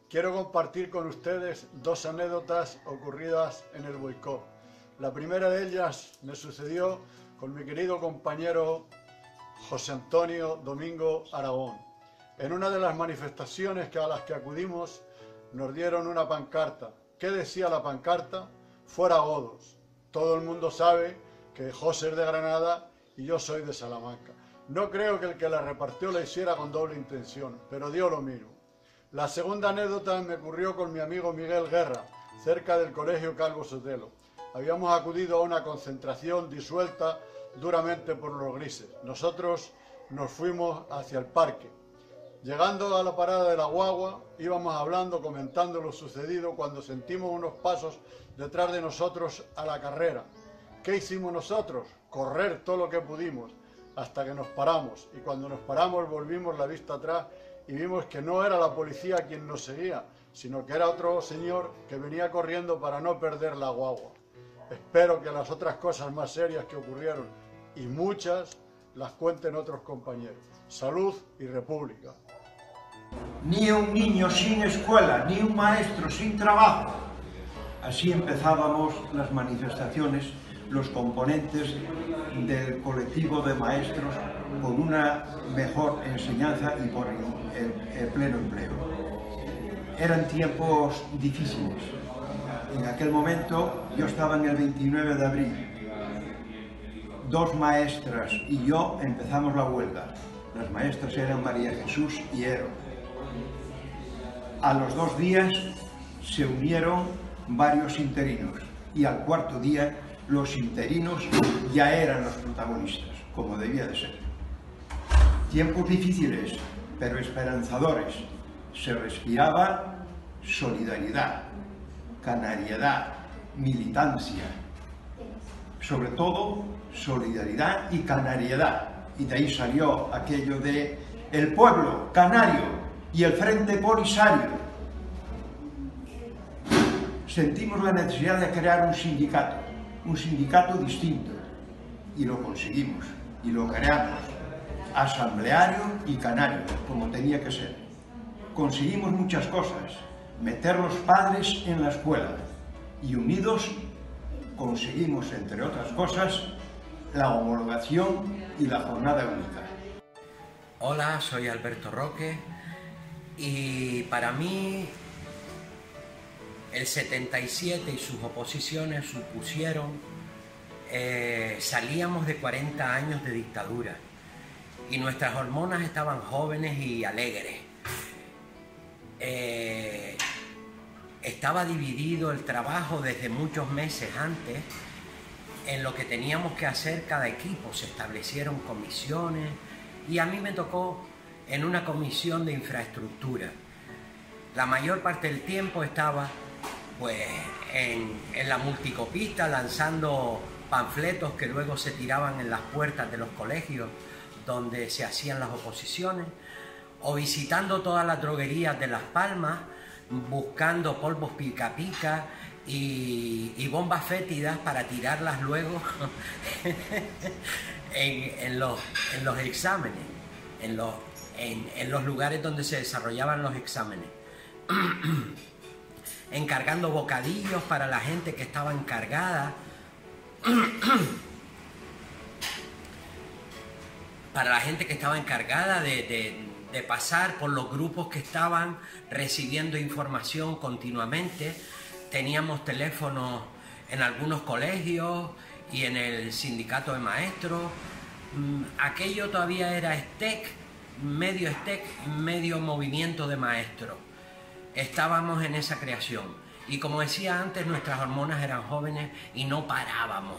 Quiero compartir con ustedes dos anécdotas ocurridas en el boicot. La primera de ellas me sucedió con mi querido compañero José Antonio Domingo Aragón. En una de las manifestaciones a las que acudimos nos dieron una pancarta. ¿Qué decía la pancarta? Fuera godos. Todo el mundo sabe que José es de Granada y yo soy de Salamanca. No creo que el que la repartió la hiciera con doble intención, pero dio lo mismo. La segunda anécdota me ocurrió con mi amigo Miguel Guerra, cerca del Colegio Calvo Sotelo. Habíamos acudido a una concentración disuelta duramente por los grises. Nosotros nos fuimos hacia el parque. Llegando a la parada de la guagua, íbamos hablando, comentando lo sucedido, cuando sentimos unos pasos detrás de nosotros a la carrera. ¿Qué hicimos nosotros? Correr todo lo que pudimos, hasta que nos paramos. Y cuando nos paramos volvimos la vista atrás y vimos que no era la policía quien nos seguía, sino que era otro señor que venía corriendo para no perder la guagua. Espero que las otras cosas más serias que ocurrieron, y muchas, las cuenten otros compañeros. Salud y República. Ni un niño sin escuela, ni un maestro sin trabajo. Así empezábamos las manifestaciones, los componentes del colectivo de maestros con una mejor enseñanza y por el pleno empleo. Eran tiempos difíciles. En aquel momento yo estaba en el 29 de abril. Dos maestras y yo empezamos la huelga. Las maestras eran María Jesús y Ero. A los 2 días se unieron varios interinos y al cuarto día los interinos ya eran los protagonistas, como debía de ser. Tiempos difíciles, pero esperanzadores. Se respiraba solidaridad, canariedad, militancia. Sobre todo, solidaridad y canariedad. Y de ahí salió aquello de el pueblo canario y el Frente Polisario. Sentimos la necesidad de crear un sindicato distinto, y lo conseguimos, y lo creamos, asambleario y canario, como tenía que ser. Conseguimos muchas cosas, meter los padres en la escuela, y unidos conseguimos, entre otras cosas, la homologación y la jornada única. Hola, soy Alberto Roque y para mí el 77 y sus oposiciones supusieron, salíamos de 40 años de dictadura y nuestras hormonas estaban jóvenes y alegres. Estaba dividido el trabajo desde muchos meses antes en lo que teníamos que hacer cada equipo. Se establecieron comisiones y a mí me tocó en una comisión de infraestructura. La mayor parte del tiempo estaba pues en la multicopista lanzando panfletos que luego se tiraban en las puertas de los colegios donde se hacían las oposiciones, o visitando todas las droguerías de Las Palmas buscando polvos pica pica y bombas fétidas para tirarlas luego en los exámenes, en los lugares donde se desarrollaban los exámenes. Encargando bocadillos para la gente que estaba encargada de pasar por los grupos que estaban recibiendo información continuamente. Teníamos teléfonos en algunos colegios y en el sindicato de maestros. Aquello todavía era STEC, medio movimiento de maestros. Estábamos en esa creación y, como decía antes, nuestras hormonas eran jóvenes y no parábamos.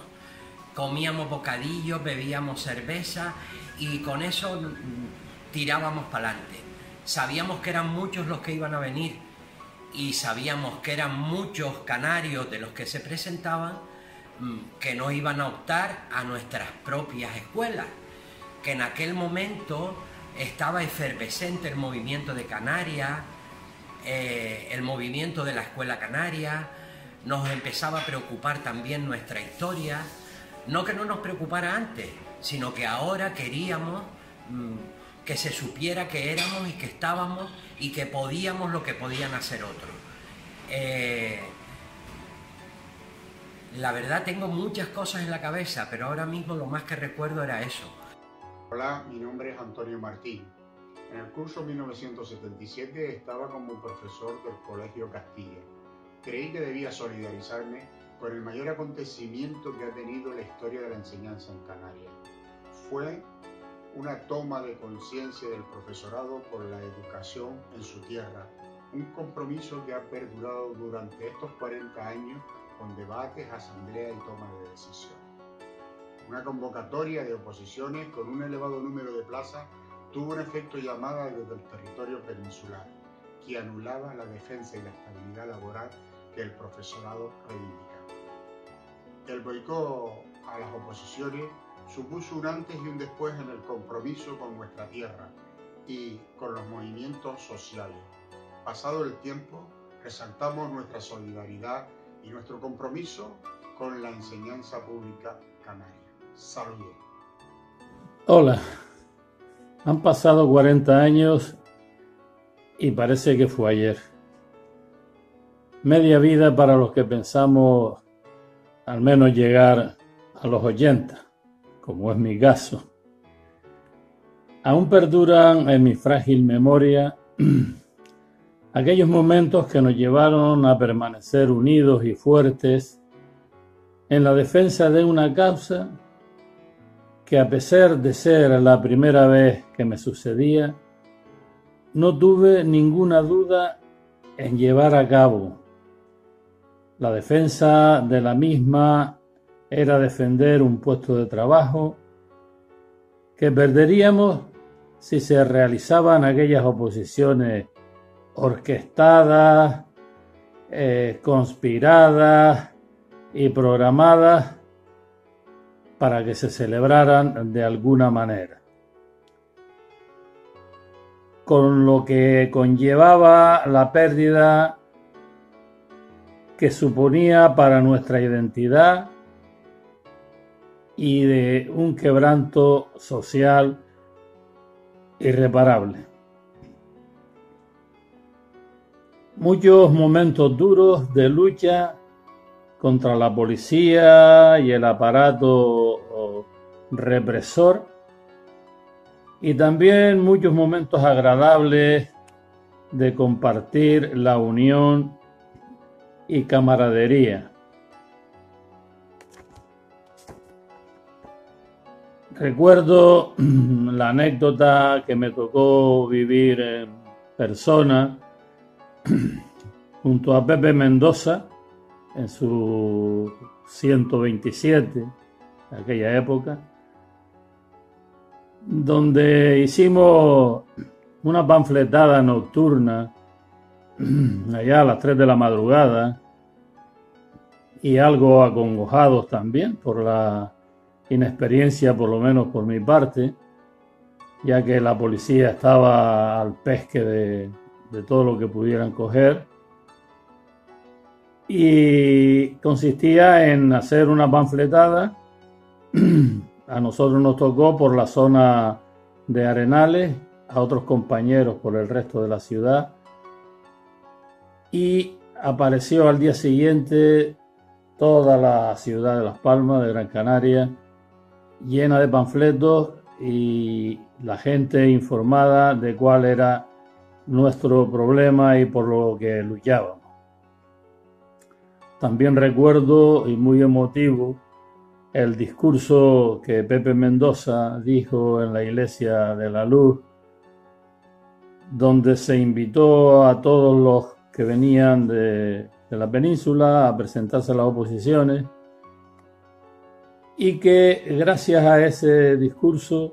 Comíamos bocadillos, bebíamos cerveza y con eso tirábamos para adelante. Sabíamos que eran muchos los que iban a venir y sabíamos que eran muchos canarios de los que se presentaban que no iban a optar a nuestras propias escuelas, que en aquel momento estaba efervescente el movimiento de Canarias, el movimiento de la escuela canaria. Nos empezaba a preocupar también nuestra historia, no que no nos preocupara antes, sino que ahora queríamos que se supiera que éramos y que estábamos y que podíamos lo que podían hacer otros. La verdad tengo muchas cosas en la cabeza, pero ahora mismo lo más que recuerdo era eso. Hola, mi nombre es Antonio Martín. En el curso 1977 estaba como profesor del Colegio Castilla. Creí que debía solidarizarme con el mayor acontecimiento que ha tenido la historia de la enseñanza en Canarias. Fue una toma de conciencia del profesorado por la educación en su tierra, un compromiso que ha perdurado durante estos 40 años con debates, asambleas y toma de decisiones. Una convocatoria de oposiciones con un elevado número de plazas tuvo un efecto llamada desde el territorio peninsular, que anulaba la defensa y la estabilidad laboral que el profesorado reivindicaba. El boicot a las oposiciones supuso un antes y un después en el compromiso con nuestra tierra y con los movimientos sociales. Pasado el tiempo, resaltamos nuestra solidaridad y nuestro compromiso con la enseñanza pública canaria. Saludos. Hola, han pasado 40 años y parece que fue ayer. Media vida para los que pensamos al menos llegar a los 80, como es mi caso. Aún perduran en mi frágil memoria aquellos momentos que nos llevaron a permanecer unidos y fuertes en la defensa de una causa que, a pesar de ser la primera vez que me sucedía, no tuve ninguna duda en llevar a cabo. La defensa de la misma era defender un puesto de trabajo que perderíamos si se realizaban aquellas oposiciones orquestadas, conspiradas y programadas para que se celebraran de alguna manera, con lo que conllevaba la pérdida que suponía para nuestra identidad y de un quebranto social irreparable. Muchos momentos duros de lucha contra la policía y el aparato represor, y también muchos momentos agradables de compartir la unión y camaradería. Recuerdo la anécdota que me tocó vivir en persona junto a Pepe Mendoza en su 127, en aquella época, donde hicimos una panfletada nocturna allá a las 3 de la madrugada, y algo acongojados también por la inexperiencia, por lo menos por mi parte, ya que la policía estaba al pesque de todo lo que pudieran coger, y consistía en hacer una panfletada. A nosotros nos tocó por la zona de Arenales, a otros compañeros por el resto de la ciudad, y apareció al día siguiente toda la ciudad de Las Palmas, de Gran Canaria, llena de panfletos y la gente informada de cuál era nuestro problema y por lo que luchábamos. También recuerdo, y muy emotivo, el discurso que Pepe Mendoza dijo en la Iglesia de la Luz, donde se invitó a todos los que venían de la península a presentarse a las oposiciones, y que gracias a ese discurso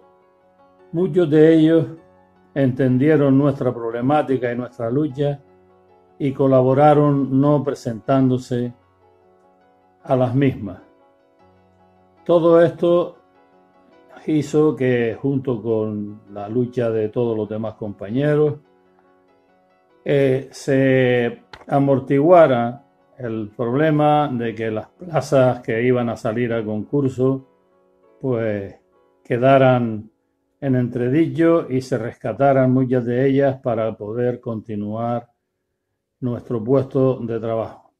muchos de ellos entendieron nuestra problemática y nuestra lucha y colaboraron no presentándose a las mismas. Todo esto hizo que, junto con la lucha de todos los demás compañeros, se amortiguara el problema de que las plazas que iban a salir a concurso pues quedaran en entredicho y se rescataran muchas de ellas para poder continuar nuestro puesto de trabajo.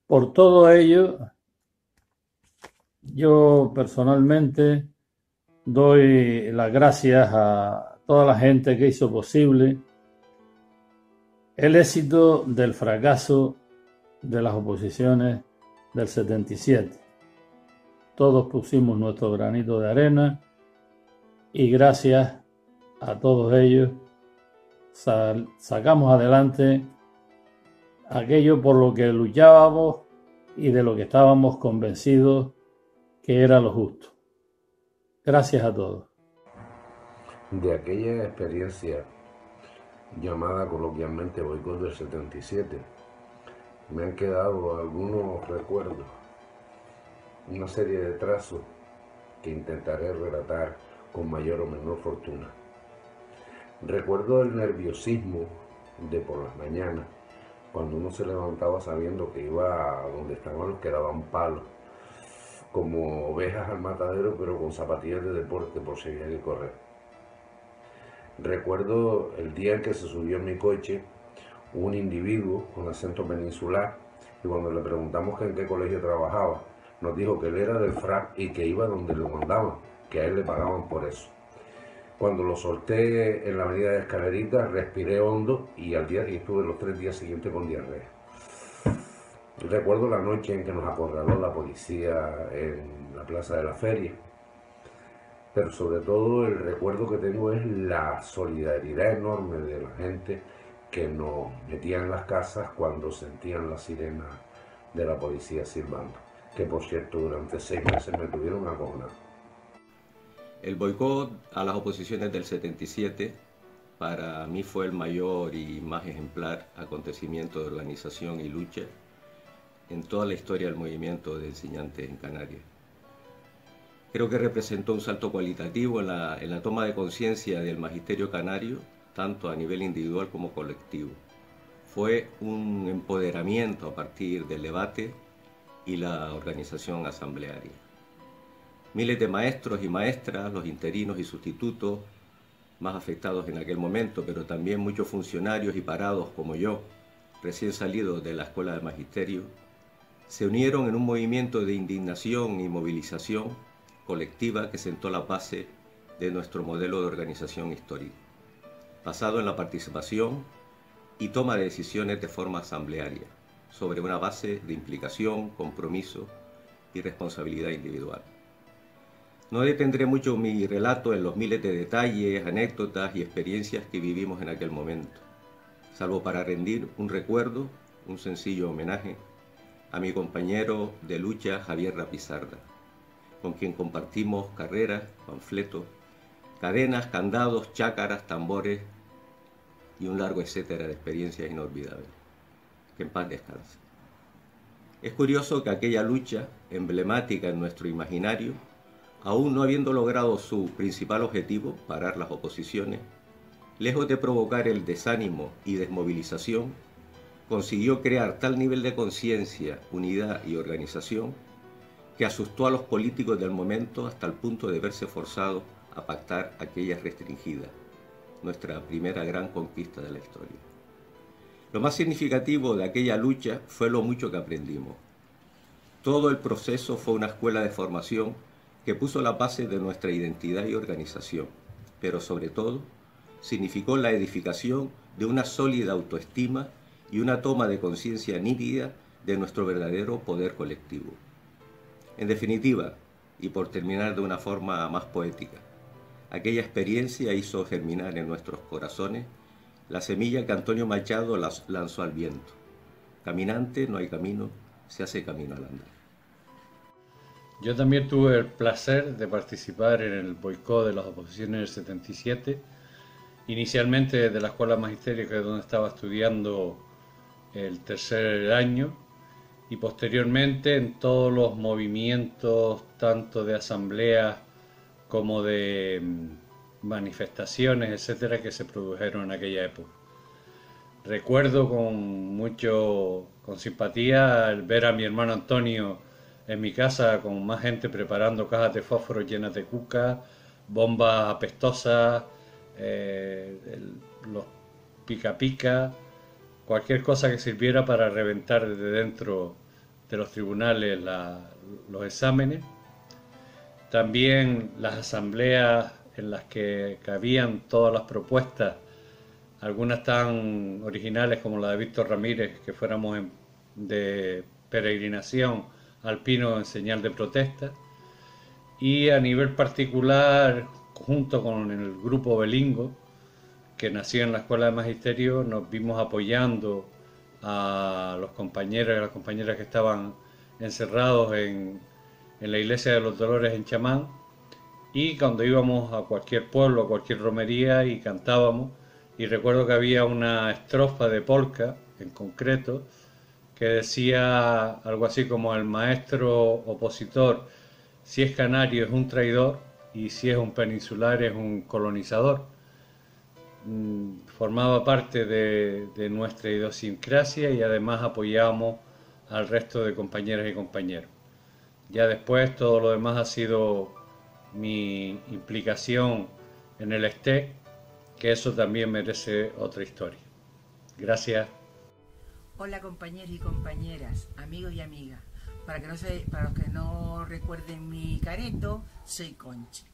Por todo ello, yo personalmente doy las gracias a toda la gente que hizo posible el éxito del fracaso de las oposiciones del 77. Todos pusimos nuestro granito de arena y gracias a todos ellos sacamos adelante aquello por lo que luchábamos y de lo que estábamos convencidos que era lo justo. Gracias a todos. De aquella experiencia llamada coloquialmente boicot del 77, me han quedado algunos recuerdos, una serie de trazos que intentaré relatar con mayor o menor fortuna. Recuerdo el nerviosismo de por las mañanas, cuando uno se levantaba sabiendo que iba a donde estaban los que daban palos, como ovejas al matadero, pero con zapatillas de deporte por si había que correr. Recuerdo el día en que se subió en mi coche un individuo con acento peninsular y cuando le preguntamos que en qué colegio trabajaba, nos dijo que él era del FRAC y que iba donde lo mandaban, que a él le pagaban por eso. Cuando lo solté en la avenida de Escalerita, respiré hondo y al día estuve los 3 días siguientes con diarrea. Recuerdo la noche en que nos acorraló la policía en la plaza de la feria, pero sobre todo el recuerdo que tengo es la solidaridad enorme de la gente que nos metía en las casas cuando sentían la sirena de la policía silbando, que por cierto durante 6 meses me tuvieron acojonado. El boicot a las oposiciones del 77 para mí fue el mayor y más ejemplar acontecimiento de organización y lucha en toda la historia del movimiento de enseñantes en Canarias. Creo que representó un salto cualitativo en la toma de conciencia del magisterio canario, tanto a nivel individual como colectivo. Fue un empoderamiento a partir del debate y la organización asamblearia. Miles de maestros y maestras, los interinos y sustitutos, más afectados en aquel momento, pero también muchos funcionarios y parados como yo, recién salidos de la escuela de magisterio, se unieron en un movimiento de indignación y movilización colectiva que sentó la base de nuestro modelo de organización histórico, basado en la participación y toma de decisiones de forma asamblearia, sobre una base de implicación, compromiso y responsabilidad individual. No detendré mucho mi relato en los miles de detalles, anécdotas y experiencias que vivimos en aquel momento, salvo para rendir un recuerdo, un sencillo homenaje a mi compañero de lucha Javier Rapizarda, con quien compartimos carreras, panfletos, cadenas, candados, chácaras, tambores y un largo etcétera de experiencias inolvidables. Que en paz descanse. Es curioso que aquella lucha, emblemática en nuestro imaginario, aún no habiendo logrado su principal objetivo, parar las oposiciones, lejos de provocar el desánimo y desmovilización, consiguió crear tal nivel de conciencia, unidad y organización que asustó a los políticos del momento hasta el punto de verse forzados a pactar aquellas restringidas, nuestra primera gran conquista de la historia. Lo más significativo de aquella lucha fue lo mucho que aprendimos. Todo el proceso fue una escuela de formación que puso la base de nuestra identidad y organización, pero sobre todo significó la edificación de una sólida autoestima y una toma de conciencia nítida de nuestro verdadero poder colectivo. En definitiva, y por terminar de una forma más poética, aquella experiencia hizo germinar en nuestros corazones la semilla que Antonio Machado lanzó al viento. Caminante no hay camino, se hace camino al andar. Yo también tuve el placer de participar en el boicot de las oposiciones del 77, inicialmente desde la Escuela de Magisterio, que es donde estaba estudiando el 3er año, y posteriormente en todos los movimientos, tanto de asambleas como de manifestaciones, etcétera, que se produjeron en aquella época. Recuerdo con simpatía el ver a mi hermano Antonio en mi casa con más gente preparando cajas de fósforo llenas de cuca, bombas apestosas, los pica pica, cualquier cosa que sirviera para reventar desde dentro de los tribunales los exámenes. También las asambleas en las que cabían todas las propuestas, algunas tan originales como la de Víctor Ramírez, que fuéramos de peregrinación al Pino en señal de protesta. Y a nivel particular, junto con el grupo Belingo, que nació en la Escuela de Magisterio, nos vimos apoyando a los compañeros y a las compañeras que estaban encerrados en la Iglesia de los Dolores en Chamán, y cuando íbamos a cualquier pueblo, a cualquier romería y cantábamos, y recuerdo que había una estrofa de polka en concreto que decía algo así como: el maestro opositor, si es canario es un traidor y si es un peninsular es un colonizador. Formaba parte de nuestra idiosincrasia y además apoyábamos al resto de compañeras y compañeros. Ya después todo lo demás ha sido mi implicación en el STEC, que eso también merece otra historia. Gracias. Hola compañeros y compañeras, amigos y amigas. Para los que no recuerden mi careto, soy Concha.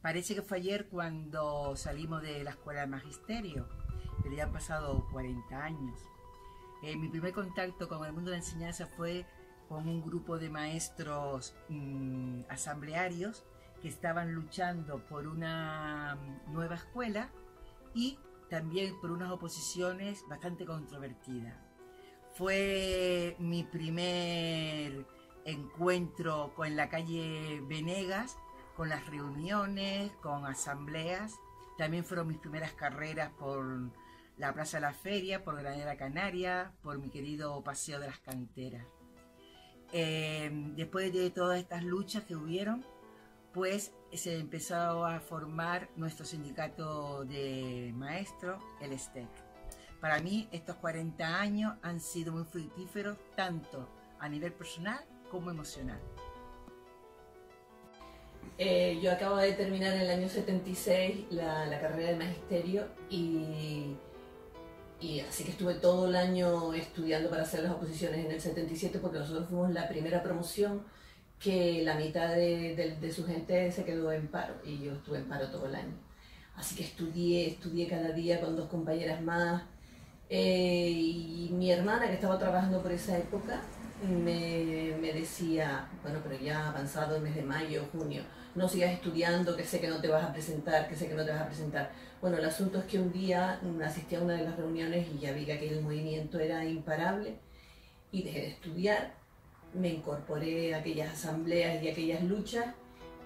Parece que fue ayer cuando salimos de la Escuela de Magisterio, pero ya han pasado 40 años. Mi primer contacto con el mundo de la enseñanza fue con un grupo de maestros asamblearios que estaban luchando por una nueva escuela y también por unas oposiciones bastante controvertidas. Fue mi primer encuentro con la calle Venegas, con las reuniones, con asambleas. También fueron mis primeras carreras por la Plaza de la Feria, por Granera Canaria, por mi querido Paseo de las Canteras. Después de todas estas luchas que hubieron, pues se empezó a formar nuestro sindicato de maestros, el STEC. Para mí estos 40 años han sido muy fructíferos, tanto a nivel personal como emocional. Yo acabo de terminar en el año 76 la carrera de magisterio y así que estuve todo el año estudiando para hacer las oposiciones en el 77, porque nosotros fuimos la primera promoción que la mitad de su gente se quedó en paro y yo estuve en paro todo el año. Así que estudié cada día con 2 compañeras más y mi hermana, que estaba trabajando por esa época, me decía: bueno, pero ya avanzado el mes de mayo, junio, no sigas estudiando, que sé que no te vas a presentar, que sé que no te vas a presentar. Bueno, el asunto es que un día asistí a una de las reuniones y ya vi que aquel movimiento era imparable y dejé de estudiar, me incorporé a aquellas asambleas y a aquellas luchas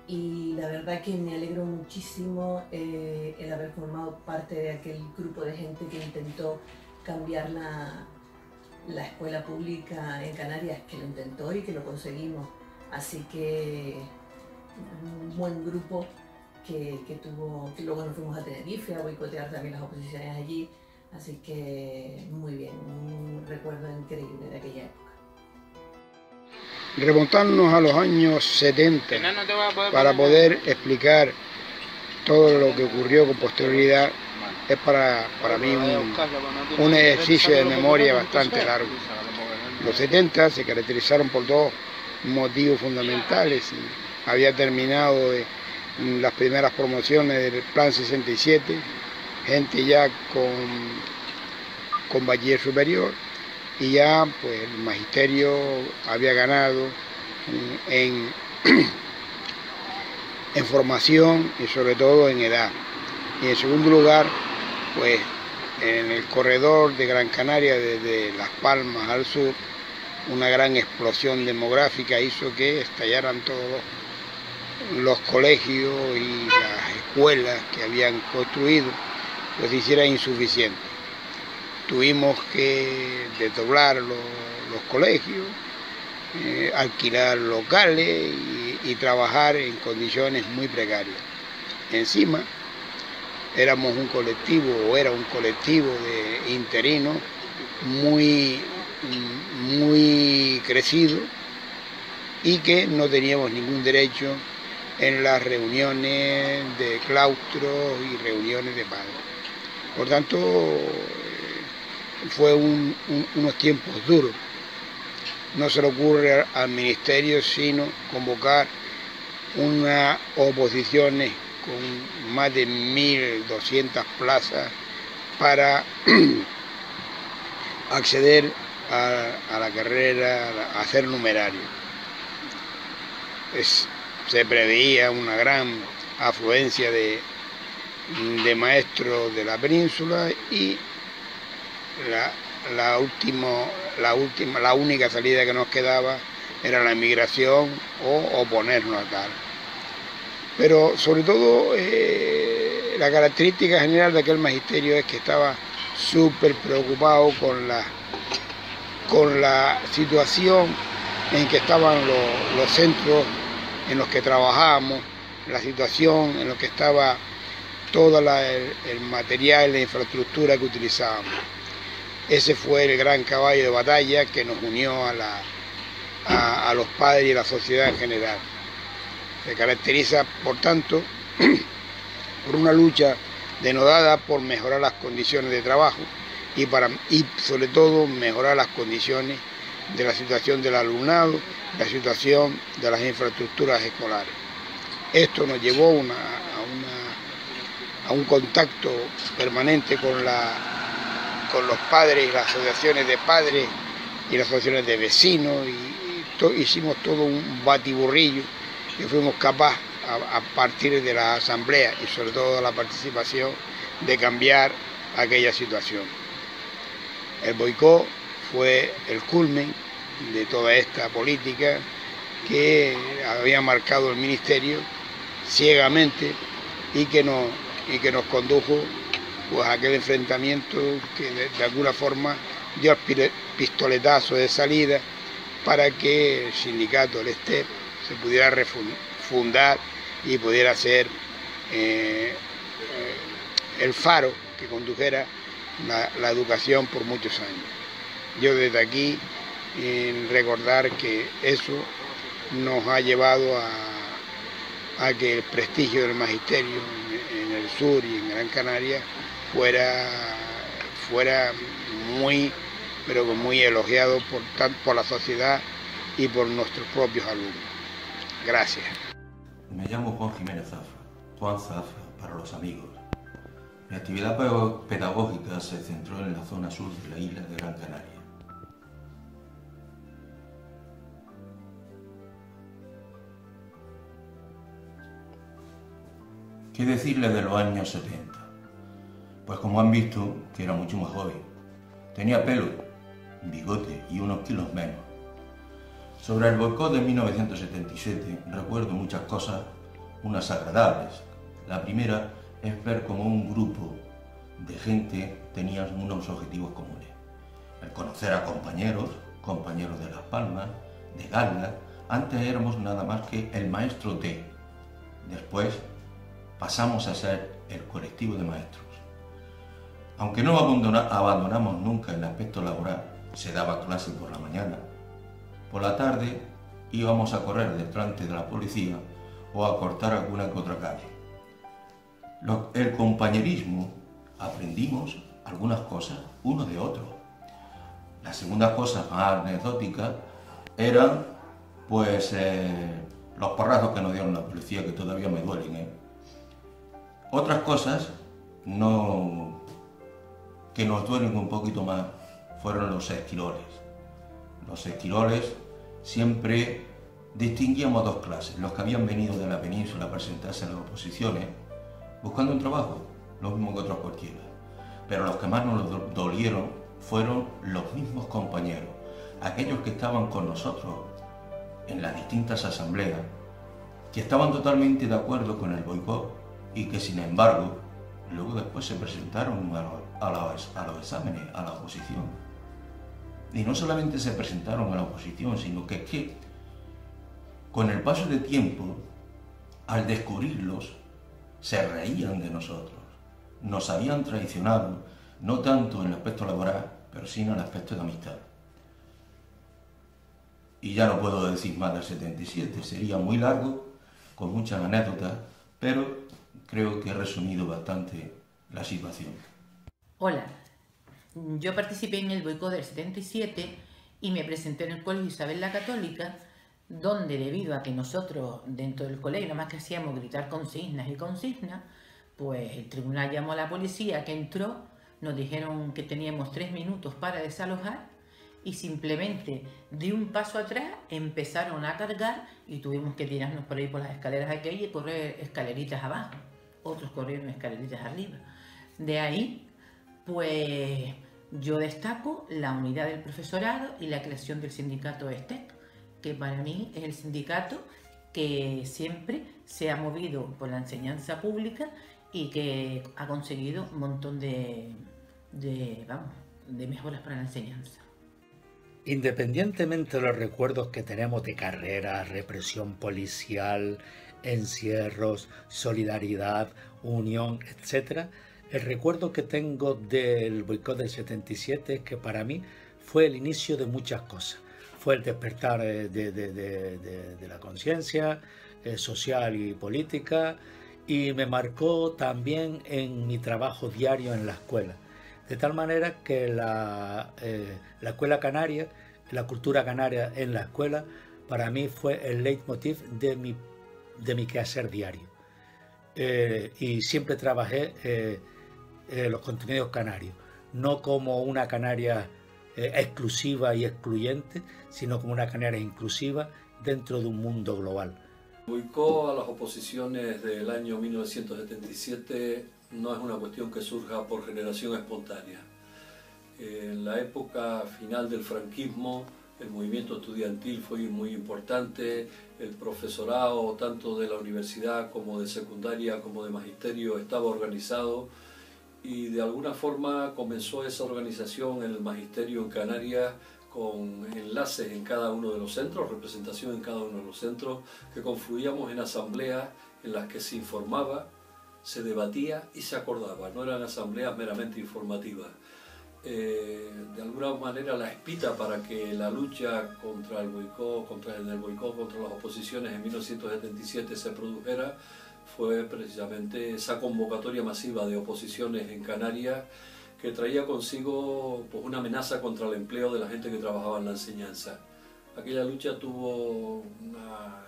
y la verdad que me alegro muchísimo el haber formado parte de aquel grupo de gente que intentó cambiar la escuela pública en Canarias, que lo intentó y que lo conseguimos. Así que un buen grupo que luego nos fuimos a Tenerife a boicotear también las oposiciones allí. Así que muy bien, un recuerdo increíble de aquella época. Remontarnos a los años 70 para poder explicar todo lo que ocurrió con posterioridad es para mí un ejercicio de memoria bastante largo. Los 70 se caracterizaron por 2 motivos fundamentales. Había terminado las primeras promociones del Plan 67, gente ya con bachiller superior, y ya pues el magisterio había ganado en formación y sobre todo en edad. Y en segundo lugar, pues en el corredor de Gran Canaria, desde Las Palmas al sur, una gran explosión demográfica hizo que estallaran todos los colegios y las escuelas que habían construido, pues hiciera insuficiente. Tuvimos que desdoblar los colegios, alquilar locales y trabajar en condiciones muy precarias. Encima, era un colectivo de interinos muy crecido y que no teníamos ningún derecho en las reuniones de claustros y reuniones de padres. Por tanto, fue unos tiempos duros. No se le ocurre al ministerio sino convocar unas oposiciones con más de 1.200 plazas para acceder a la carrera, a hacer numerario. Se preveía una gran afluencia de maestros de la península y la única salida que nos quedaba era la emigración o oponernos a tal. Pero sobre todo la característica general de aquel magisterio es que estaba súper preocupado con la situación en que estaban los centros en los que trabajábamos, la situación en la que estaba todo el material, la infraestructura que utilizábamos. Ese fue el gran caballo de batalla que nos unió a los padres y a la sociedad en general. Se caracteriza, por tanto, por una lucha denodada por mejorar las condiciones de trabajo y sobre todo mejorar las condiciones de la situación del alumnado, la situación de las infraestructuras escolares. Esto nos llevó a un contacto permanente con los padres y las asociaciones de padres y las asociaciones de vecinos y hicimos todo un batiburrillo que fuimos capaces a partir de la asamblea y sobre todo de la participación de cambiar aquella situación. El boicot fue el culmen de toda esta política que había marcado el ministerio ciegamente y que nos condujo pues a aquel enfrentamiento que de alguna forma dio el pistoletazo de salida para que el sindicato, el STEP, se pudiera refundar y pudiera ser el faro que condujera la educación por muchos años. Yo desde aquí recordar que eso nos ha llevado a que el prestigio del magisterio en el sur y en Gran Canaria fuera muy, pero muy elogiado por la sociedad y por nuestros propios alumnos. Gracias. Me llamo Juan Jiménez Zafra, Juan Zafra para los amigos. Mi actividad pedagógica se centró en la zona sur de la isla de Gran Canaria. ¿Qué decirles de los años 70? Pues como han visto, que era mucho más joven. Tenía pelo, bigote y unos kilos menos. Sobre el boicot de 1977 recuerdo muchas cosas, unas agradables. La primera es ver cómo un grupo de gente tenía unos objetivos comunes. El conocer a compañeros de Las Palmas, de Gala. Antes éramos nada más que el maestro T. Después pasamos a ser el colectivo de maestros. Aunque no abandonamos nunca el aspecto laboral, se daba clase por la mañana. Por la tarde íbamos a correr delante de la policía o a cortar alguna que otra calle. El compañerismo, aprendimos algunas cosas uno de otro. Las segundas cosas más anecdóticas eran pues los porrazos que nos dieron la policía, que todavía me duelen. Otras cosas que nos duelen un poquito más fueron los esquiroles. Los esquiroles siempre distinguíamos dos clases: los que habían venido de la península a presentarse en las oposiciones buscando un trabajo, lo mismo que otros cualquiera. Pero los que más nos dolieron fueron los mismos compañeros, aquellos que estaban con nosotros en las distintas asambleas, que estaban totalmente de acuerdo con el boicot y que sin embargo luego después se presentaron a los exámenes, a la oposición. Y no solamente se presentaron a la oposición, sino que con el paso de tiempo, al descubrirlos, se reían de nosotros. Nos habían traicionado, no tanto en el aspecto laboral, pero sí en el aspecto de amistad. Y ya no puedo decir más del 77, sería muy largo, con muchas anécdotas, pero creo que he resumido bastante la situación. Hola, yo participé en el boicot del 77 y me presenté en el Colegio Isabel la Católica, donde debido a que nosotros dentro del colegio nada más que hacíamos gritar consignas y consignas, pues el tribunal llamó a la policía que entró, nos dijeron que teníamos 3 minutos para desalojar y simplemente de un paso atrás empezaron a cargar y tuvimos que tirarnos por ahí por las escaleras aquellas y correr escaleritas abajo. Otros corrieron escaleritas arriba. De ahí, pues yo destaco la unidad del profesorado y la creación del sindicato STEP, que para mí es el sindicato que siempre se ha movido por la enseñanza pública y que ha conseguido un montón de mejoras para la enseñanza. Independientemente de los recuerdos que tenemos de carrera, represión policial, encierros, solidaridad, unión, etc., el recuerdo que tengo del boicot del 77 es que para mí fue el inicio de muchas cosas. Fue el despertar de la conciencia social y política, y me marcó también en mi trabajo diario en la escuela. De tal manera que la escuela canaria, la cultura canaria en la escuela, para mí fue el leitmotiv de mi quehacer diario. Y siempre trabajé los contenidos canarios, no como una canaria exclusiva y excluyente, sino como una canaria inclusiva dentro de un mundo global. El boicot a las oposiciones del año 1977 no es una cuestión que surja por generación espontánea. En la época final del franquismo, el movimiento estudiantil fue muy importante, el profesorado, tanto de la universidad como de secundaria como de magisterio, estaba organizado y de alguna forma comenzó esa organización en el magisterio en Canarias con enlaces en cada uno de los centros, representación en cada uno de los centros, que confluíamos en asambleas en las que se informaba, se debatía y se acordaba, no eran asambleas meramente informativas. De alguna manera la espita para que la lucha contra el boicot, contra las oposiciones en 1977 se produjera, fue precisamente esa convocatoria masiva de oposiciones en Canarias que traía consigo pues, una amenaza contra el empleo de la gente que trabajaba en la enseñanza. Aquella lucha tuvo una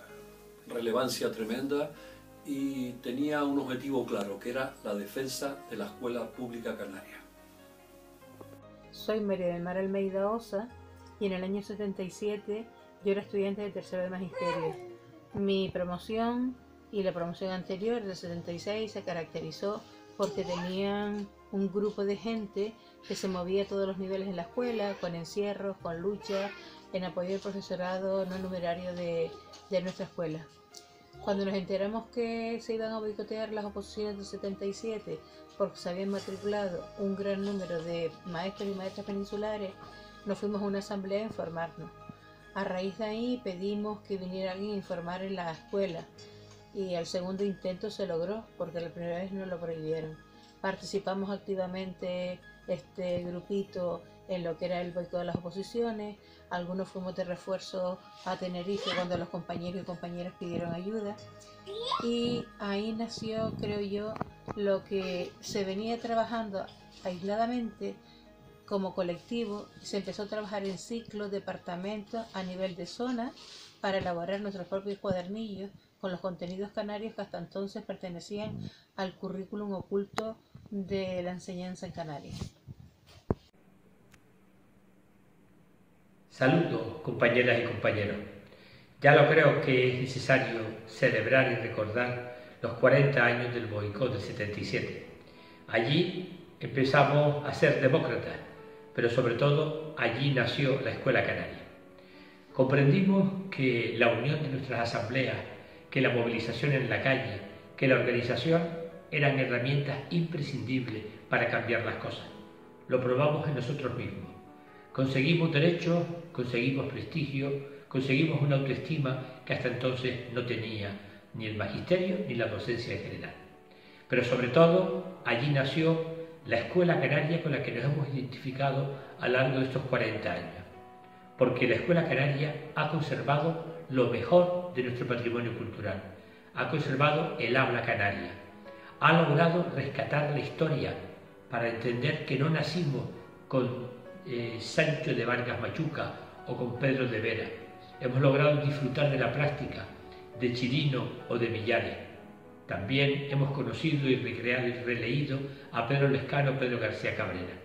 relevancia tremenda y tenía un objetivo claro, que era la defensa de la escuela pública canaria. Soy María del Mar Almeida Osa y en el año 77 yo era estudiante de tercero de magisterio. Mi promoción y la promoción anterior del 76 se caracterizó porque tenían un grupo de gente que se movía a todos los niveles en la escuela, con encierros, con lucha, en apoyo del profesorado no numerario de nuestra escuela. Cuando nos enteramos que se iban a boicotear las oposiciones del 77 porque se habían matriculado un gran número de maestros y maestras peninsulares, nos fuimos a una asamblea a informarnos. A raíz de ahí pedimos que viniera alguien a informar en la escuela y al segundo intento se logró porque la primera vez nos lo prohibieron. Participamos activamente este grupito en lo que era el boicot de las oposiciones, algunos fuimos de refuerzo a Tenerife cuando los compañeros y compañeras pidieron ayuda y ahí nació, creo yo, lo que se venía trabajando aisladamente como colectivo. Se empezó a trabajar en ciclos, departamentos, a nivel de zona para elaborar nuestros propios cuadernillos con los contenidos canarios que hasta entonces pertenecían al currículum oculto de la enseñanza en Canarias. Saludos, compañeras y compañeros. Ya lo creo que es necesario celebrar y recordar los 40 años del boicot del 77. Allí empezamos a ser demócratas, pero sobre todo allí nació la Escuela Canaria. Comprendimos que la unión de nuestras asambleas, que la movilización en la calle, que la organización eran herramientas imprescindibles para cambiar las cosas. Lo probamos en nosotros mismos. Conseguimos derechos, conseguimos prestigio, conseguimos una autoestima que hasta entonces no tenía ni el magisterio ni la docencia en general. Pero sobre todo, allí nació la Escuela Canaria con la que nos hemos identificado a lo largo de estos 40 años. porque la Escuela Canaria ha conservado lo mejor de nuestro patrimonio cultural, ha conservado el habla canaria, ha logrado rescatar la historia para entender que no nacimos con Sancho de Vargas Machuca o con Pedro de Vera. Hemos logrado disfrutar de la práctica de Chirino o de Millares. También hemos conocido y recreado y releído a Pedro Lescano, Pedro García Cabrera.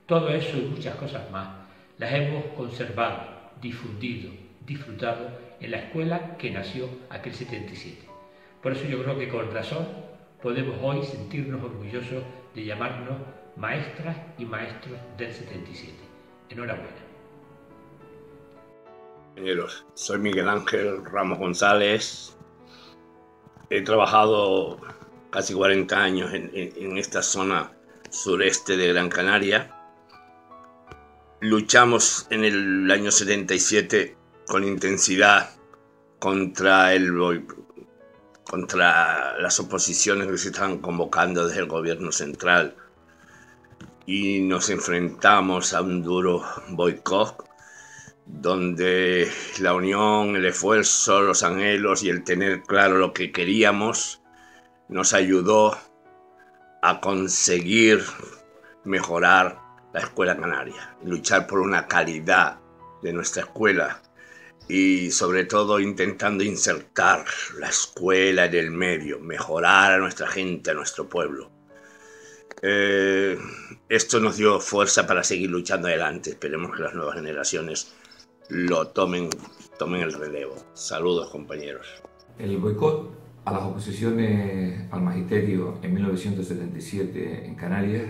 Todo eso y muchas cosas más las hemos conservado, difundido, disfrutado en la escuela que nació aquel 77. Por eso yo creo que con razón podemos hoy sentirnos orgullosos de llamarnos maestras y maestros del 77. Enhorabuena. Compañeros, soy Miguel Ángel Ramos González. He trabajado casi 40 años en esta zona sureste de Gran Canaria. Luchamos en el año 77 con intensidad contra las oposiciones que se estaban convocando desde el gobierno central y nos enfrentamos a un duro boicot donde la unión, el esfuerzo, los anhelos y el tener claro lo que queríamos nos ayudó a conseguir mejorar la escuela canaria, luchar por una calidad de nuestra escuela y sobre todo intentando insertar la escuela en el medio, mejorar a nuestra gente, a nuestro pueblo. Esto nos dio fuerza para seguir luchando adelante. Esperemos que las nuevas generaciones lo tomen el relevo. Saludos, compañeros. El boicot a las oposiciones al magisterio en 1977 en Canarias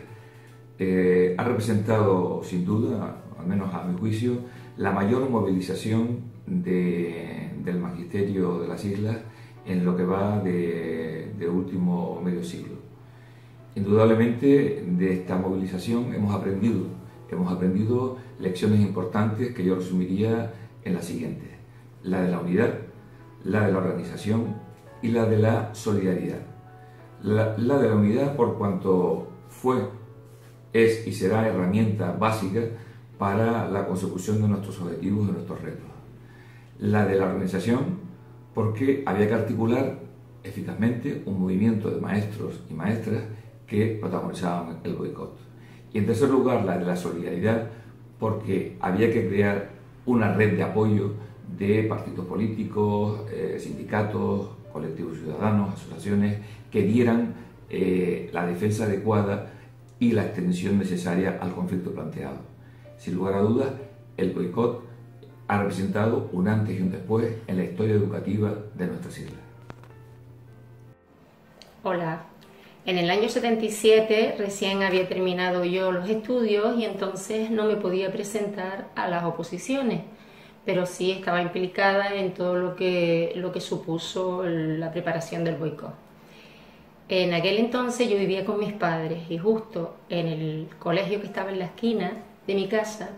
ha representado, sin duda, al menos a mi juicio, la mayor movilización del magisterio de las islas en lo que va de último medio siglo. Indudablemente, de esta movilización hemos aprendido lecciones importantes que yo resumiría en las siguientes: la de la unidad, la de la organización y la de la solidaridad. La de la unidad por cuanto fue, es y será herramienta básica para la consecución de nuestros objetivos y de nuestros retos. La de la organización porque había que articular eficazmente un movimiento de maestros y maestras que protagonizaban el boicot. Y en tercer lugar, la de la solidaridad porque había que crear una red de apoyo de partidos políticos, sindicatos, colectivos ciudadanos, asociaciones que dieran la defensa adecuada y la extensión necesaria al conflicto planteado. Sin lugar a dudas, el boicot ha representado un antes y un después en la historia educativa de nuestras islas. Hola. En el año 77 recién había terminado yo los estudios y entonces no me podía presentar a las oposiciones, pero sí estaba implicada en todo lo que supuso la preparación del boicot. En aquel entonces yo vivía con mis padres y justo en el colegio que estaba en la esquina de mi casa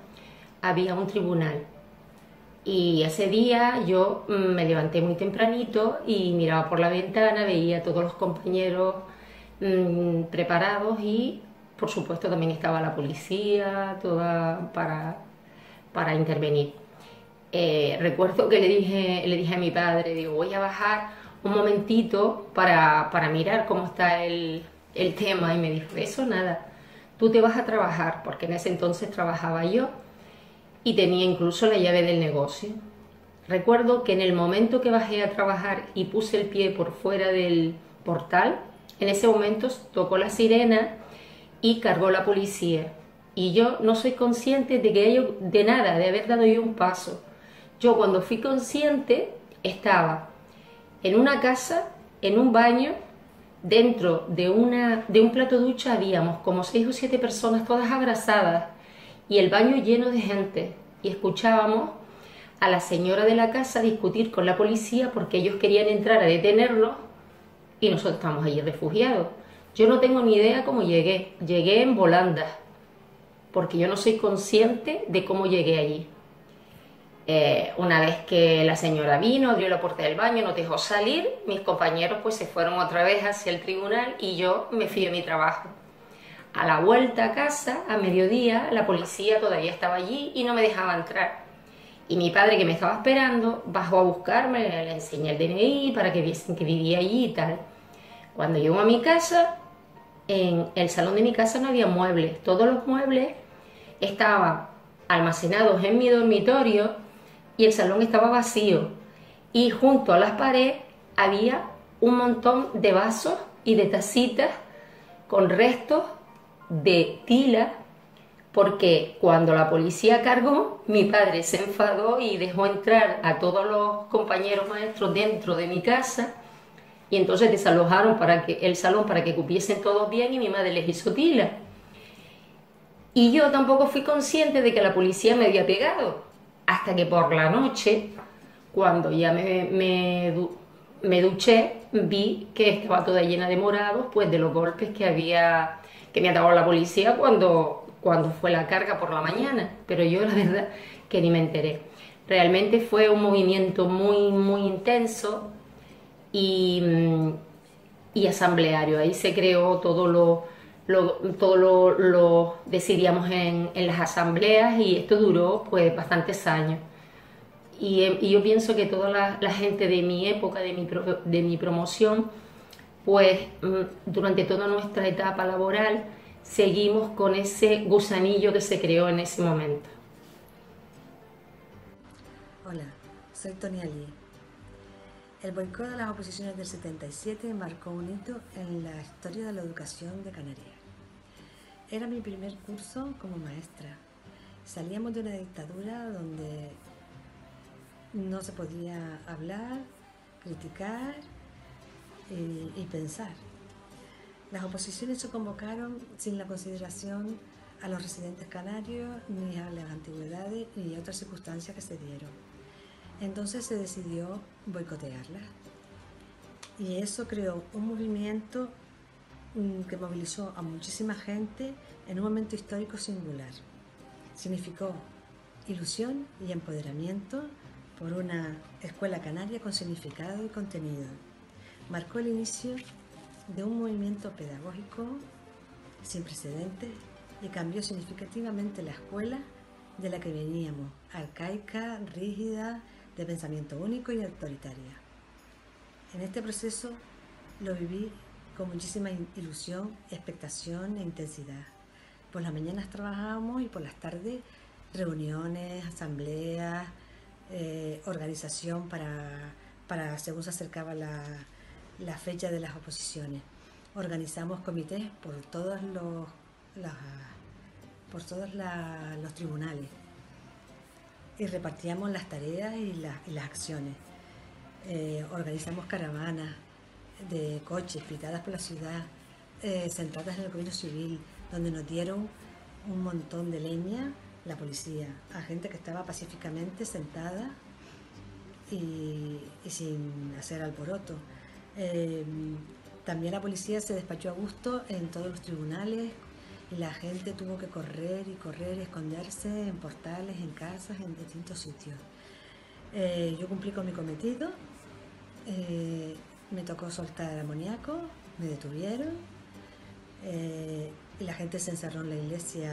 había un tribunal. Y ese día yo me levanté muy tempranito y miraba por la ventana, veía a todos los compañeros preparados y por supuesto también estaba la policía toda para intervenir. Recuerdo que le dije a mi padre, digo, voy a bajar un momentito para mirar cómo está el tema, y me dijo, eso nada, tú te vas a trabajar, porque en ese entonces trabajaba yo y tenía incluso la llave del negocio. Recuerdo que en el momento que bajé a trabajar y puse el pie por fuera del portal, en ese momento tocó la sirena y cargó la policía. Y yo no soy consciente de nada, de haber dado yo un paso. Yo cuando fui consciente estaba en una casa, en un baño, dentro de un plato de ducha habíamos como 6 o 7 personas todas abrazadas y el baño lleno de gente. Y escuchábamos a la señora de la casa discutir con la policía porque ellos querían entrar a detenernos y nosotros estábamos allí refugiados. Yo no tengo ni idea cómo llegué. Llegué en volandas, porque yo no soy consciente de cómo llegué allí. Una vez que la señora vino, abrió la puerta del baño, nos dejó salir, mis compañeros pues se fueron otra vez hacia el tribunal y yo me fui a mi trabajo. A la vuelta a casa, a mediodía, la policía todavía estaba allí y no me dejaba entrar. Y mi padre, que me estaba esperando, bajó a buscarme, le enseñé el DNI para que viesen que vivía allí y tal. Cuando llegó a mi casa, en el salón de mi casa no había muebles. Todos los muebles estaban almacenados en mi dormitorio y el salón estaba vacío. Y junto a las paredes había un montón de vasos y de tacitas con restos de tila, porque cuando la policía cargó, mi padre se enfadó y dejó entrar a todos los compañeros maestros dentro de mi casa, y entonces desalojaron el salón para que cupiesen todos bien, y mi madre les hizo tila. Y yo tampoco fui consciente de que la policía me había pegado, hasta que por la noche, cuando ya me duché, vi que estaba toda llena de morados, pues de los golpes que me ha dado la policía cuando fue la carga por la mañana, pero yo la verdad que ni me enteré. Realmente fue un movimiento muy, muy intenso y asambleario. Ahí se creó todo lo decidíamos en las asambleas, y esto duró pues bastantes años. Y yo pienso que toda la gente de mi época, de mi promoción, pues durante toda nuestra etapa laboral seguimos con ese gusanillo que se creó en ese momento. Hola, soy Tonia Lee. El boicot a las oposiciones del 77 marcó un hito en la historia de la educación de Canarias. Era mi primer curso como maestra. Salíamos de una dictadura donde no se podía hablar, criticar y pensar. Las oposiciones se convocaron sin la consideración a los residentes canarios, ni a las antigüedades, ni a otras circunstancias que se dieron. Entonces se decidió boicotearlas. Y eso creó un movimiento que movilizó a muchísima gente en un momento histórico singular. Significó ilusión y empoderamiento por una escuela canaria con significado y contenido. Marcó el inicio de un movimiento pedagógico sin precedentes y cambió significativamente la escuela de la que veníamos, arcaica, rígida, de pensamiento único y autoritaria. En este proceso lo viví con muchísima ilusión, expectación e intensidad. Por las mañanas trabajábamos y por las tardes reuniones, asambleas, organización para según se acercaba la fecha de las oposiciones. Organizamos comités por todos los tribunales y repartíamos las tareas y las acciones. Organizamos caravanas de coches pintadas por la ciudad, centradas en el gobierno civil, donde nos dieron un montón de leña la policía, a gente que estaba pacíficamente sentada y sin hacer alboroto. También la policía se despachó a gusto en todos los tribunales y la gente tuvo que correr y esconderse en portales, en casas, en distintos sitios. Yo cumplí con mi cometido, me tocó soltar amoníaco, me detuvieron y la gente se encerró en la iglesia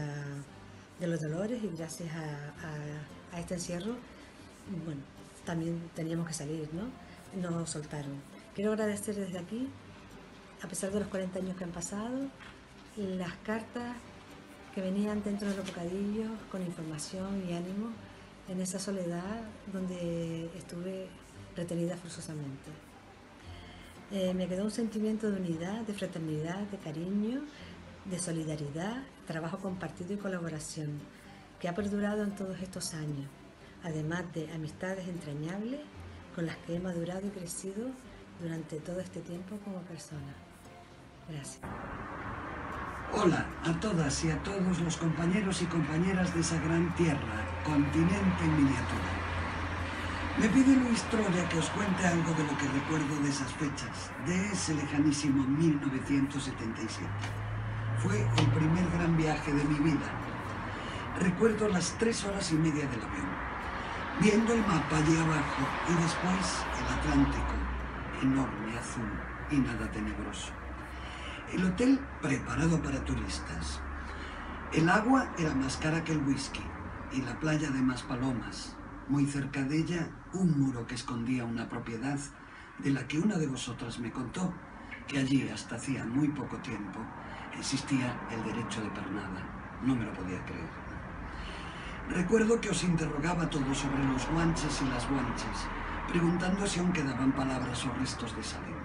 de los Dolores, y gracias a este encierro, bueno, también teníamos que salir, ¿no? Nos soltaron. Quiero agradecer desde aquí, a pesar de los 40 años que han pasado, las cartas que venían dentro de los bocadillos con información y ánimo en esa soledad donde estuve retenida forzosamente. Me quedó un sentimiento de unidad, de fraternidad, de cariño, de solidaridad, trabajo compartido y colaboración, que ha perdurado en todos estos años, además de amistades entrañables con las que he madurado y crecido durante todo este tiempo como persona. Gracias. Hola a todas y a todos los compañeros y compañeras de esa gran tierra, continente en miniatura. Me pide Luis Troya que os cuente algo de lo que recuerdo de esas fechas, de ese lejanísimo 1977. Fue el primer gran viaje de mi vida. Recuerdo las 3 horas y media del avión, viendo el mapa allí abajo y después el Atlántico, enorme, azul y nada tenebroso. El hotel preparado para turistas. El agua era más cara que el whisky y la playa de Maspalomas, Muy cerca de ella, un muro que escondía una propiedad de la que una de vosotras me contó que allí, hasta hacía muy poco tiempo, existía el derecho de pernada. No me lo podía creer. Recuerdo que os interrogaba todo sobre los guanches y las guanches, preguntando si aún quedaban palabras o restos de esa lengua.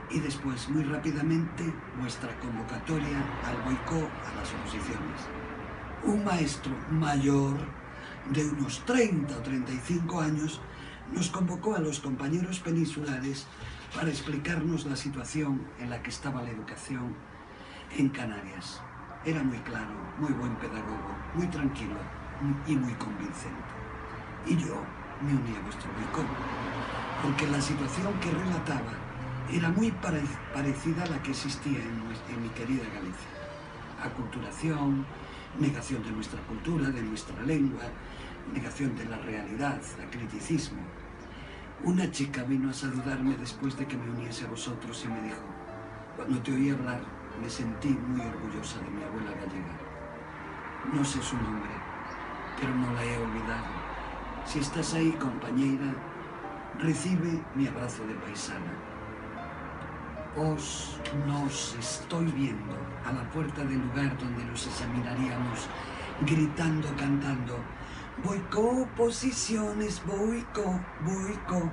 Y después, muy rápidamente, vuestra convocatoria al boicot a las oposiciones. Un maestro mayor, de unos 30 o 35 años, nos convocó a los compañeros peninsulares para explicarnos la situación en la que estaba la educación en Canarias. Era muy claro, muy buen pedagogo, muy tranquilo y muy convincente. Y yo me uní a vuestro boicot, porque la situación que relataba era muy parecida a la que existía en mi querida Galicia. Aculturación, negación de nuestra cultura, de nuestra lengua, negación de la realidad, acriticismo. Una chica vino a saludarme después de que me uniese a vosotros y me dijo: cuando te oí hablar, me sentí muy orgullosa de mi abuela gallega. No sé su nombre, pero no la he olvidado. Si estás ahí, compañera, recibe mi abrazo de paisana. Nos estoy viendo a la puerta del lugar donde nos examinaríamos, gritando, cantando: boicot, oposiciones, boicot, boicot,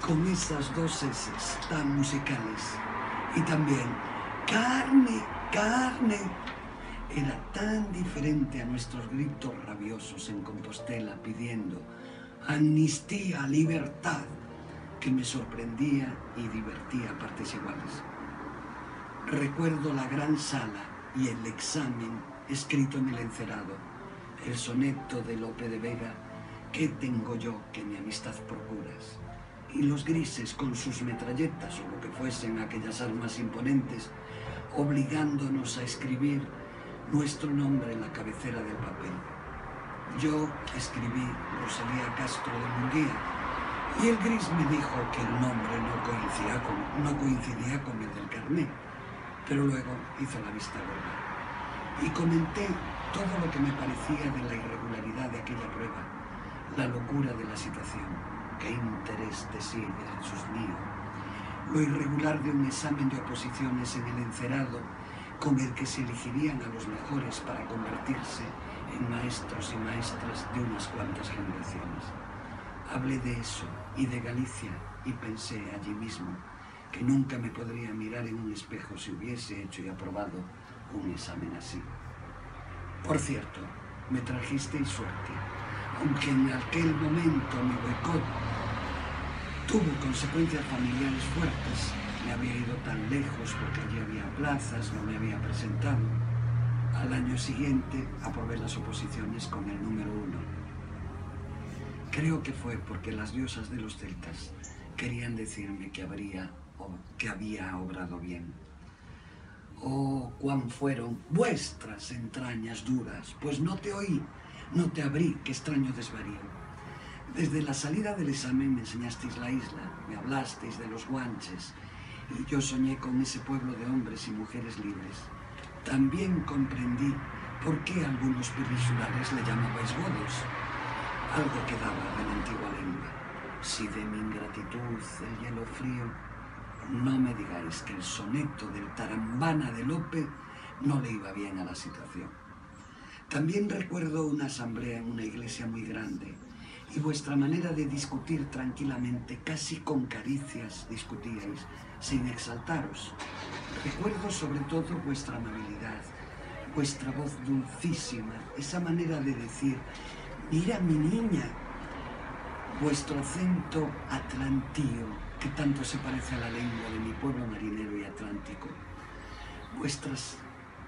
con esas dos eses tan musicales. Y también, carne, carne. Era tan diferente a nuestros gritos rabiosos en Compostela pidiendo amnistía, libertad, que me sorprendía y divertía a partes iguales. Recuerdo la gran sala y el examen escrito en el encerado, el soneto de Lope de Vega, ¿qué tengo yo que mi amistad procuras? Y los grises con sus metralletas o lo que fuesen aquellas armas imponentes, obligándonos a escribir nuestro nombre en la cabecera del papel. Yo escribí Rosalía Castro de Munguía, y el gris me dijo que el nombre no coincidía con el del carné, pero luego hizo la vista gorda. Y comenté todo lo que me parecía de la irregularidad de aquella prueba, la locura de la situación, qué interés de sí versus mío, lo irregular de un examen de oposiciones en el encerado con el que se elegirían a los mejores para convertirse en maestros y maestras de unas cuantas generaciones. Hablé de eso y de Galicia y pensé allí mismo que nunca me podría mirar en un espejo si hubiese hecho y aprobado un examen así. Por cierto, me trajisteis suerte, aunque en aquel momento mi boicot tuvo consecuencias familiares fuertes. Me había ido tan lejos porque allí había plazas, no me había presentado. Al año siguiente aprobé las oposiciones con el número 1. Creo que fue porque las diosas de los celtas querían decirme que había obrado bien. Oh, cuán fueron vuestras entrañas duras, pues no te oí, no te abrí, qué extraño desvarío. Desde la salida del examen me enseñasteis la isla, me hablasteis de los guanches, y yo soñé con ese pueblo de hombres y mujeres libres. También comprendí por qué algunos peninsulares le llamabais godos, algo quedaba de la antigua lengua. Si de mi ingratitud el hielo frío, no me digáis que el soneto del Tarambana de Lope no le iba bien a la situación. También recuerdo una asamblea en una iglesia muy grande y vuestra manera de discutir tranquilamente, casi con caricias discutíais, sin exaltaros. Recuerdo sobre todo vuestra amabilidad, vuestra voz dulcísima, esa manera de decir: mira mi niña, vuestro acento atlantío, que tanto se parece a la lengua de mi pueblo marinero y atlántico, vuestras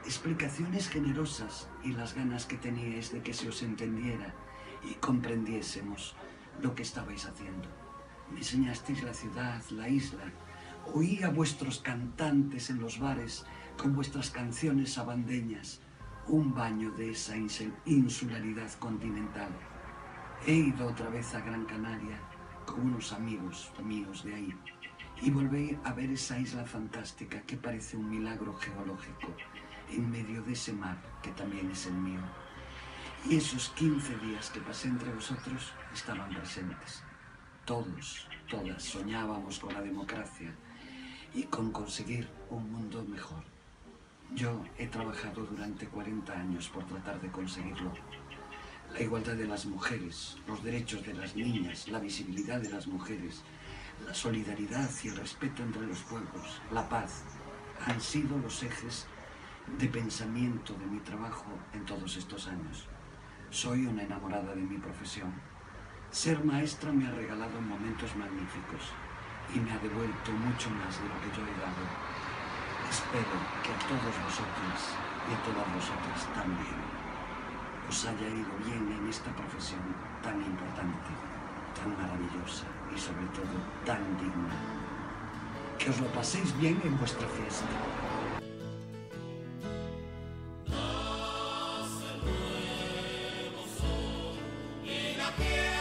explicaciones generosas y las ganas que teníais de que se os entendiera y comprendiésemos lo que estabais haciendo. Me enseñasteis la ciudad, la isla, oí a vuestros cantantes en los bares con vuestras canciones sabandeñas, un baño de esa insularidad continental. He ido otra vez a Gran Canaria con unos amigos míos de ahí y volví a ver esa isla fantástica que parece un milagro geológico en medio de ese mar que también es el mío. Y esos 15 días que pasé entre vosotros estaban presentes. Todos, todas soñábamos con la democracia y con conseguir un mundo mejor. Yo he trabajado durante 40 años por tratar de conseguirlo. La igualdad de las mujeres, los derechos de las niñas, la visibilidad de las mujeres, la solidaridad y el respeto entre los pueblos, la paz, han sido los ejes de pensamiento de mi trabajo en todos estos años. Soy una enamorada de mi profesión. Ser maestra me ha regalado momentos magníficos y me ha devuelto mucho más de lo que yo he dado. Espero que a todos vosotros y a todas vosotras también os haya ido bien en esta profesión tan importante, tan maravillosa y sobre todo tan digna. Que os lo paséis bien en vuestra fiesta. Y la tierra